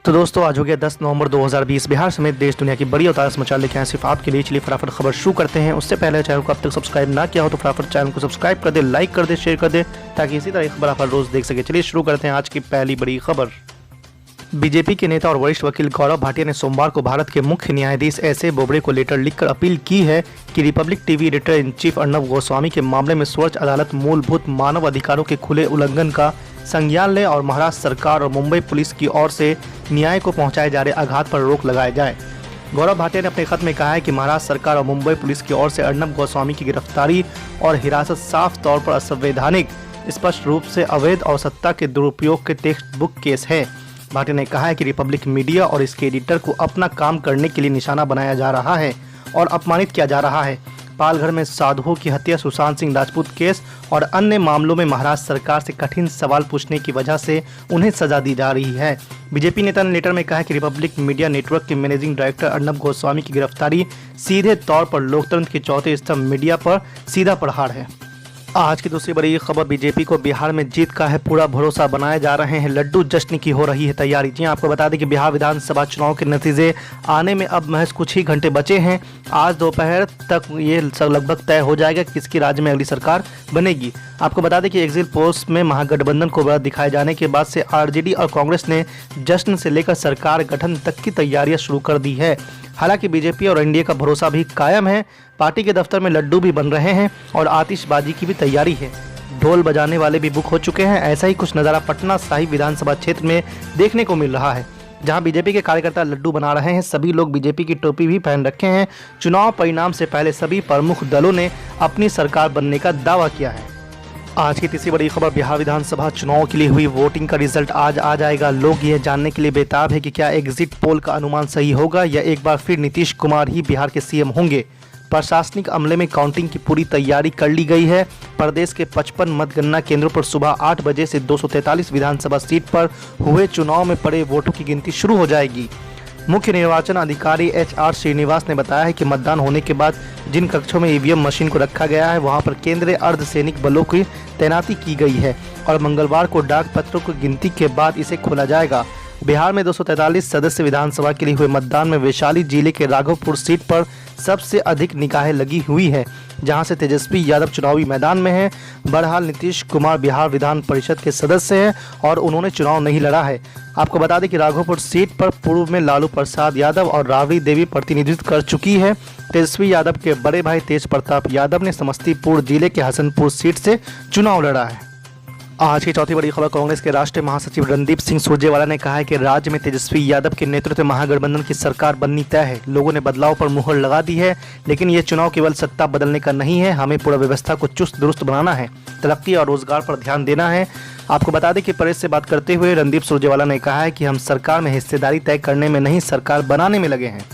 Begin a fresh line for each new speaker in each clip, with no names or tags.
तो दोस्तों आज हो गया 10 नवंबर 2020। बिहार समेत देश दुनिया की बड़ी और ताज़ा समाचार लेके आए सिर्फ आपके लिए। चलिए फटाफट खबर शुरू करते हैं। उससे पहले चैनल को अब तक सब्सक्राइब ना किया हो तो फटाफट चैनल को सब्सक्राइब कर दे, लाइक कर दे, शेयर कर दे, ताकि इसी तरह खबर आप हर रोज देख सके। चलिए शुरू करते हैं आज की पहली बड़ी खबर। बीजेपी के नेता और वरिष्ठ वकील गौरव भाटिया ने सोमवार को भारत के मुख्य न्यायाधीश एस ए बोबड़े को लेटर लिखकर अपील की है कि Republic TV editor in chief Arnab Goswami के मामले में सर्वोच्च अदालत मूलभूत मानव अधिकारों के खुले उल्लंघन का संज्ञान ले और महाराष्ट्र सरकार और मुंबई पुलिस की ओर से न्याय को पहुंचाए जा रहे आघात पर रोक लगाए जाए। गौरव भाटिया ने अपने खत में कहा है कि महाराष्ट्र सरकार और मुंबई पुलिस की ओर से अर्नब गोस्वामी की गिरफ्तारी और हिरासत साफ तौर पर असंवैधानिक, स्पष्ट रूप से अवैध और सत्ता के दुरुपयोग के टेक्स्ट बुक केस है। भाटिया ने कहा है कि रिपब्लिक मीडिया और इसके एडिटर को अपना काम करने के लिए निशाना बनाया जा रहा है और अपमानित किया जा रहा है। पालघर में साधुओं की हत्या, सुशांत सिंह राजपूत केस और अन्य मामलों में महाराष्ट्र सरकार से कठिन सवाल पूछने की वजह से उन्हें सजा दी जा रही है। बीजेपी नेता ने लेटर में कहा कि रिपब्लिक मीडिया नेटवर्क के मैनेजिंग डायरेक्टर अर्नब गोस्वामी की गिरफ्तारी सीधे तौर पर लोकतंत्र के चौथे स्तंभ मीडिया पर सीधा प्रहार है। आज की दूसरी बड़ी खबर, बीजेपी को बिहार में जीत का है पूरा भरोसा, बनाए जा रहे हैं लड्डू, जश्न की हो रही है तैयारी। जी आपको बता दें कि बिहार विधानसभा चुनाव के नतीजे आने में अब महज कुछ ही घंटे बचे हैं। आज दोपहर तक ये लगभग तय हो जाएगा कि किसकी राज्य में अगली सरकार बनेगी। आपको बता दें कि एग्जिट पोल्स में महागठबंधन को बड़ा दिखाए जाने के बाद से आरजेडी और कांग्रेस ने जश्न से लेकर सरकार गठन तक की तैयारियां शुरू कर दी है। हालांकि बीजेपी और एनडीए का भरोसा भी कायम है। पार्टी के दफ्तर में लड्डू भी बन रहे हैं और आतिशबाजी की भी तैयारी है। ढोल बजाने वाले भी बुक हो चुके हैं। ऐसा ही कुछ नज़ारा पटना साहिब विधानसभा क्षेत्र में देखने को मिल रहा है, जहां बीजेपी के कार्यकर्ता लड्डू बना रहे हैं। सभी लोग बीजेपी की टोपी भी पहन रखे हैं। चुनाव परिणाम से पहले सभी प्रमुख दलों ने अपनी सरकार बनने का दावा किया है। आज की तीसरी बड़ी खबर, बिहार विधानसभा चुनाव के लिए हुई वोटिंग का रिजल्ट आज आ जाएगा। लोग यह जानने के लिए बेताब है कि क्या एग्जिट पोल का अनुमान सही होगा या एक बार फिर नीतीश कुमार ही बिहार के सीएम होंगे। प्रशासनिक अमले में काउंटिंग की पूरी तैयारी कर ली गई है। प्रदेश के 55 मतगणना केंद्रों पर सुबह 8 बजे से 243 विधानसभा सीट पर हुए चुनाव में पड़े वोटों की गिनती शुरू हो जाएगी। मुख्य निर्वाचन अधिकारी HR श्रीनिवास ने बताया है कि मतदान होने के बाद जिन कक्षों में ईवीएम मशीन को रखा गया है वहां पर केंद्रीय अर्धसैनिक बलों की तैनाती की गई है और मंगलवार को डाक पत्रों की गिनती के बाद इसे खोला जाएगा। बिहार में 243 सदस्य विधानसभा के लिए हुए मतदान में वैशाली जिले के राघोपुर सीट पर सबसे अधिक निगाहें लगी हुई है, जहां से तेजस्वी यादव चुनावी मैदान में हैं। बहरहाल नीतीश कुमार बिहार विधान परिषद के सदस्य हैं और उन्होंने चुनाव नहीं लड़ा है। आपको बता दें कि राघोपुर सीट पर पूर्व में लालू प्रसाद यादव और राबड़ी देवी प्रतिनिधित्व कर चुकी है। तेजस्वी यादव के बड़े भाई तेज प्रताप यादव ने समस्तीपुर जिले के हसनपुर सीट से चुनाव लड़ा है। आज की चौथी बड़ी खबर, कांग्रेस के राष्ट्रीय महासचिव रणदीप सिंह सुरजेवाला ने कहा है कि राज्य में तेजस्वी यादव के नेतृत्व में महागठबंधन की सरकार बननी तय है। लोगों ने बदलाव पर मुहर लगा दी है, लेकिन ये चुनाव केवल सत्ता बदलने का नहीं है। हमें पूरा व्यवस्था को चुस्त दुरुस्त बनाना है, तरक्की और रोजगार पर ध्यान देना है। आपको बता दें कि प्रेस से बात करते हुए रणदीप सुरजेवाला ने कहा है कि हम सरकार में हिस्सेदारी तय करने में नहीं, सरकार बनाने में लगे हैं।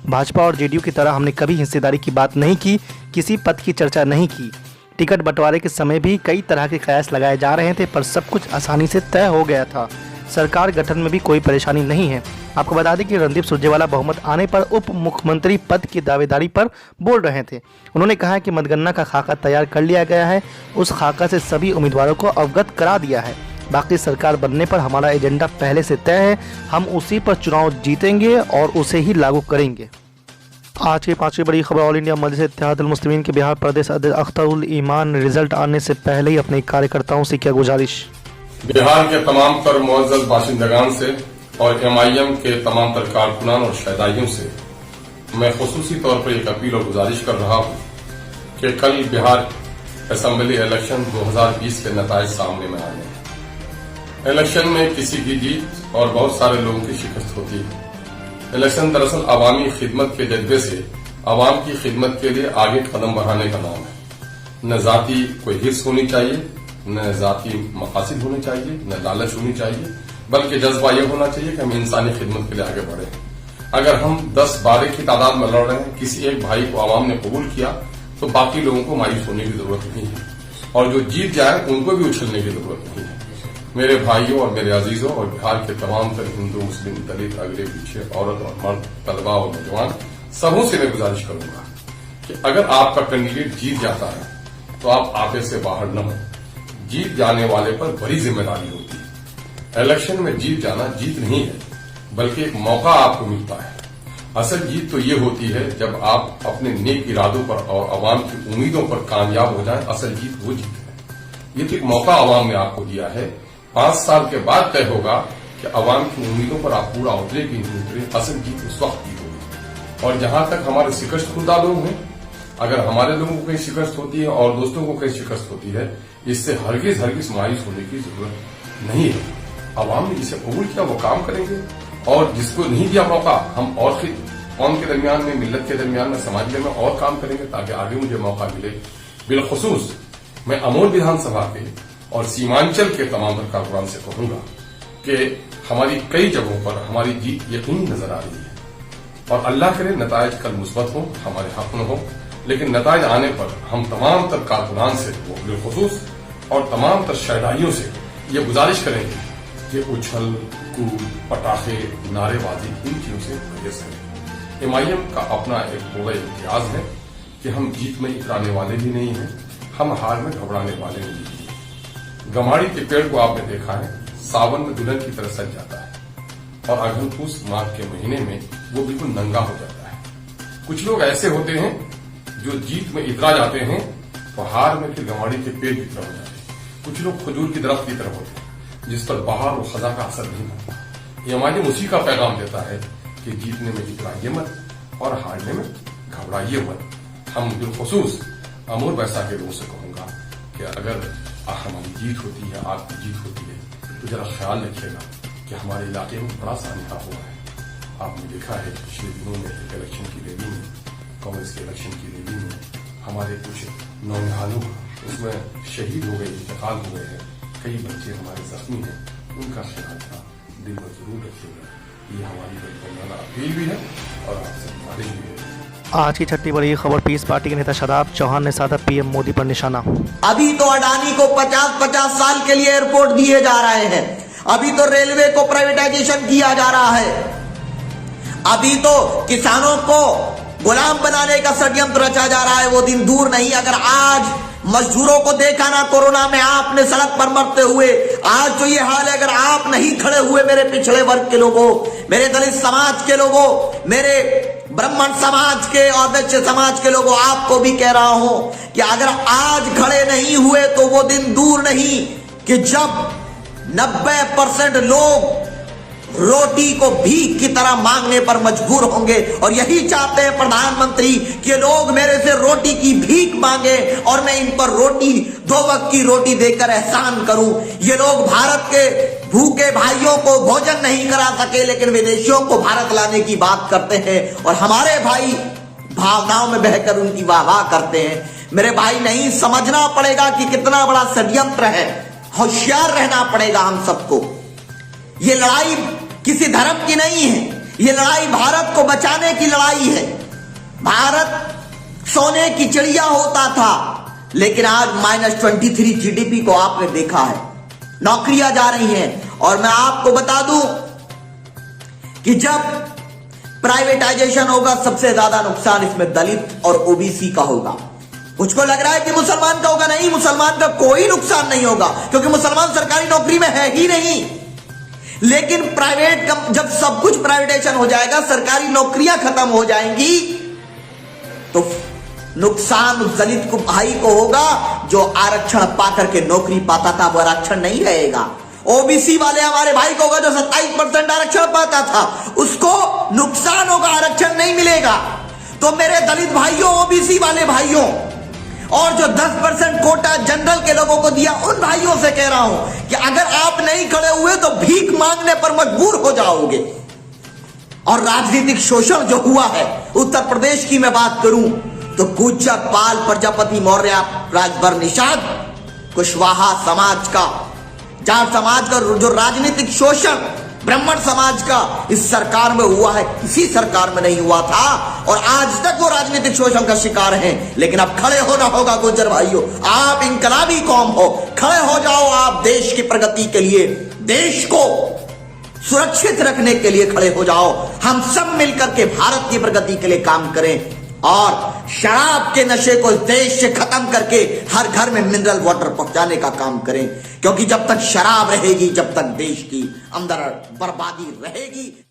भाजपा और जेडीयू की तरह हमने कभी हिस्सेदारी की बात नहीं की, किसी पद की चर्चा नहीं की। टिकट बंटवारे के समय भी कई तरह के कयास लगाए जा रहे थे, पर सब कुछ आसानी से तय हो गया था। सरकार गठन में भी कोई परेशानी नहीं है। आपको बता दें कि रणदीप सुरजेवाला बहुमत आने पर उप मुख्यमंत्री पद की दावेदारी पर बोल रहे थे। उन्होंने कहा कि मतगणना का खाका तैयार कर लिया गया है, उस खाका से सभी उम्मीदवारों को अवगत करा दिया है। बाकी सरकार बनने पर हमारा एजेंडा पहले से तय है, हम उसी पर चुनाव जीतेंगे और उसे ही लागू करेंगे। आज की पांचवी बड़ी खबर, ऑल इंडिया मजलिस इत्तेहादुल मुस्लिमीन के बिहार प्रदेश अध्यक्ष अख्तरुल ईमान ने रिजल्ट आने से पहले ही अपने कार्यकर्ताओं से किया गुजारिश।
बिहार के तमाम तर मुअज़्ज़ज़ बाशिंदगान से और MIM के तमाम तर कारकुनान और शहदाइयों से मैं खुसूसी तौर पर एक अपील और गुजारिश कर रहा हूं कि कल बिहार असेंबली इलेक्शन 2020 के नताइज सामने में आए हैं। इलेक्शन में किसी की जीत और बहुत सारे लोगों की शिकस्त होती है। इलेक्शन दरअसल अवामी खिदमत के जज्बे से अवाम की खिदमत के लिए आगे कदम बढ़ाने का नाम है। न जाती कोई हिस्स होनी चाहिए, न जाती मकासद होने चाहिए, न लालच होनी चाहिए, बल्कि जज्बा यह होना चाहिए कि हम इंसानी खिदमत के लिए आगे बढ़े। अगर हम 10-12 की तादाद में लड़ रहे हैं, किसी एक भाई को अवाम ने कबूल किया तो बाकी लोगों को मायूस होने की जरूरत नहीं है और जो जीत जाए उनको भी उछलने की जरूरत नहीं है। मेरे भाइयों और मेरे अजीजों और बिहार के तमाम तर हिंदू, मुस्लिम, दलित, अगले पीछे, औरत और मर्द, तलबा और नौजवान, सबों से मैं गुजारिश करूंगा कि अगर आपका कैंडिडेट जीत जाता है तो आप आपे से बाहर न हो। जीत जाने वाले पर बड़ी जिम्मेदारी होती है। इलेक्शन में जीत जाना जीत नहीं है, बल्कि एक मौका आपको मिलता है। असल जीत तो ये होती है जब आप अपने नेक इरादों पर और अवाम की उम्मीदों पर कामयाब हो जाएं। असल जीत वो जीत है। ये तो एक मौका अवाम ने आपको दिया है। 5 साल के बाद तय होगा कि अवाम की उम्मीदों पर आप पूरा उतरे कि नहीं उतरे। असल जीत उस वक्त की होगी। और जहां तक हमारे शिकस्त खुदा लोग हैं, अगर हमारे लोगों को कहीं शिकस्त होती है और दोस्तों को कहीं शिकस्त होती है, इससे हरगिज मायूस होने की जरूरत नहीं है। अवाम ने जिसे कबूल किया वो काम करेंगे, और जिसको नहीं दिया मौका, हम और कौम के दरमियान में, मिल्लत के दरमियान में, समाज में और काम करेंगे ताकि आगे मुझे मौका मिले। बिलखुसूस मैं अमोल विधानसभा के और सीमांचल के तमाम कारकुनान से कहूंगा कि हमारी कई जगहों पर हमारी जीत यकीनी नजर आ रही है, और अल्लाह करे नतायज कल मुस्बत हो, हमारे हक में हो। लेकिन नतायज आने पर हम तमाम तर कारकुनान से, वो बिलखुसूस और तमाम तर शहदाइयों से ये गुजारिश करेंगे कि उछल कूद, पटाखे, नारेबाजी, इन चीजों से परहेज करें। MIM का अपना एक बड़ा इम्तियाज है कि हम जीत में इतराने वाले भी नहीं हैं, हम हार में घबराने वाले नहीं हैं। गमाड़ी के पेड़ को आपने देखा है, सावन में दुल्हन की तरह सज जाता है और अगहन पूस माघ के महीने में वो बिल्कुल नंगा हो जाता है। कुछ लोग ऐसे होते हैं जो जीत में इतरा जाते हैं तो हार में फिर गमाड़ी के पेड़ की तरह हो जाते हैं। कुछ लोग खजूर की दरख्त की तरह होते हैं जिस पर बहार और खजा का असर नहीं होता। MIM उसी का पैगाम देता है कि जीतने में इतराइए मत और हारने में घबराइए मत। हम बिलखुसूस अमूर वैसा के लोगों से कहूंगा कि अगर हमारी जीत होती है, आपकी जीत होती है, तो जरा ख्याल रखिएगा कि हमारे इलाके में बड़ा सानिहा हुआ है। आपने देखा है पिछले दिनों में एक इलेक्शन की रैली में, कांग्रेस के इलेक्शन की रैली में हमारे कुछ नौजवानों उसमें शहीद हो गए, इंतकाल हो गए हैं। कई बच्चे हमारे जख्मी हैं, उनका ख्याल था दिल में जरूर रखिएगा। ये हमारी बड़ी अपील भी है और आपसे गुजारिश भी है।
आज की छठी बड़ी खबर, पीस पार्टी के नेता शादाब चौहान ने साधा PM मोदी पर निशाना।
अभी तो अडानी को 50-50 साल के लिए एयरपोर्ट दिए जा रहे हैं। अभी तो रेलवे को प्राइवेटाइजेशन किया जा रहा है। अभी तो किसानों को गुलाम बनाने का षड्यंत्र रचा जा रहा है। वो दिन दूर नहीं, अगर आज मजदूरों को देखा ना कोरोना में आपने सड़क पर मरते हुए, आज जो ये हाल है, अगर आप नहीं खड़े हुए मेरे पिछड़े वर्ग के लोगों, मेरे दलित समाज के लोगों, मेरे ब्राह्मण समाज के और वैश्य समाज के लोगों, आपको भी कह रहा हूं कि अगर आज खड़े नहीं हुए तो वो दिन दूर नहीं कि जब 90% लोग रोटी को भीख की तरह मांगने पर मजबूर होंगे। और यही चाहते हैं प्रधानमंत्री कि लोग मेरे से रोटी की भीख मांगे और मैं इन पर रोटी, 2 वक्त की रोटी देकर एहसान करूं। ये लोग भारत के भूखे भाइयों को भोजन नहीं करा सके, लेकिन विदेशियों को भारत लाने की बात करते हैं और हमारे भाई भावनाओं में बहकर उनकी वाह करते हैं। मेरे भाई, नहीं समझना पड़ेगा कि कितना बड़ा षड्यंत्र है। होशियार रहना पड़ेगा हम सबको। ये लड़ाई किसी धर्म की नहीं है, ये लड़ाई भारत को बचाने की लड़ाई है। भारत सोने की चिड़िया होता था, लेकिन आज -23 GDP को आपने देखा है। नौकरियां जा रही हैं। और मैं आपको बता दूं कि जब प्राइवेटाइजेशन होगा, सबसे ज्यादा नुकसान इसमें दलित और OBC का होगा। मुझको लग रहा है कि मुसलमान का होगा। नहीं, मुसलमान का कोई नुकसान नहीं होगा, क्योंकि मुसलमान सरकारी नौकरी में है ही नहीं। लेकिन प्राइवेट, जब सब कुछ प्राइवेटाइजेशन हो जाएगा, सरकारी नौकरियां खत्म हो जाएंगी, तो नुकसान उस दलित को भाई को होगा जो आरक्षण पाकर के नौकरी पाता था, वो आरक्षण नहीं रहेगा। OBC वाले हमारे भाई को होगा जो 27% आरक्षण पाता था, उसको नुकसान होगा, आरक्षण नहीं मिलेगा। तो मेरे दलित भाइयों, OBC वाले भाइयों, और जो 10% कोटा जनरल के लोगों को दिया, उन भाइयों से कह रहा हूं कि अगर आप नहीं खड़े हुए तो भीख मांगने पर मजबूर हो जाओगे। और राजनीतिक शोषण जो हुआ है, उत्तर प्रदेश की मैं बात करूं तो गुज्जर, पाल, प्रजापति, मौर्य, राजभर, निषाद, कुशवाहा समाज का, जाट समाज का जो राजनीतिक शोषण ब्राह्मण समाज का इस सरकार में हुआ है, किसी सरकार में नहीं हुआ था। और आज तक वो राजनीतिक शोषण का शिकार हैं। लेकिन अब खड़े होना होगा गुज्जर भाइयों, आप इनकलाबी कौम हो, खड़े हो जाओ। आप देश की प्रगति के लिए, देश को सुरक्षित रखने के लिए खड़े हो जाओ। हम सब मिलकर के भारत की प्रगति के लिए काम करें और शराब के नशे को देश से खत्म करके हर घर में मिनरल वाटर पहुंचाने का काम करें। क्योंकि जब तक शराब रहेगी, जब तक देश की अंदर बर्बादी रहेगी।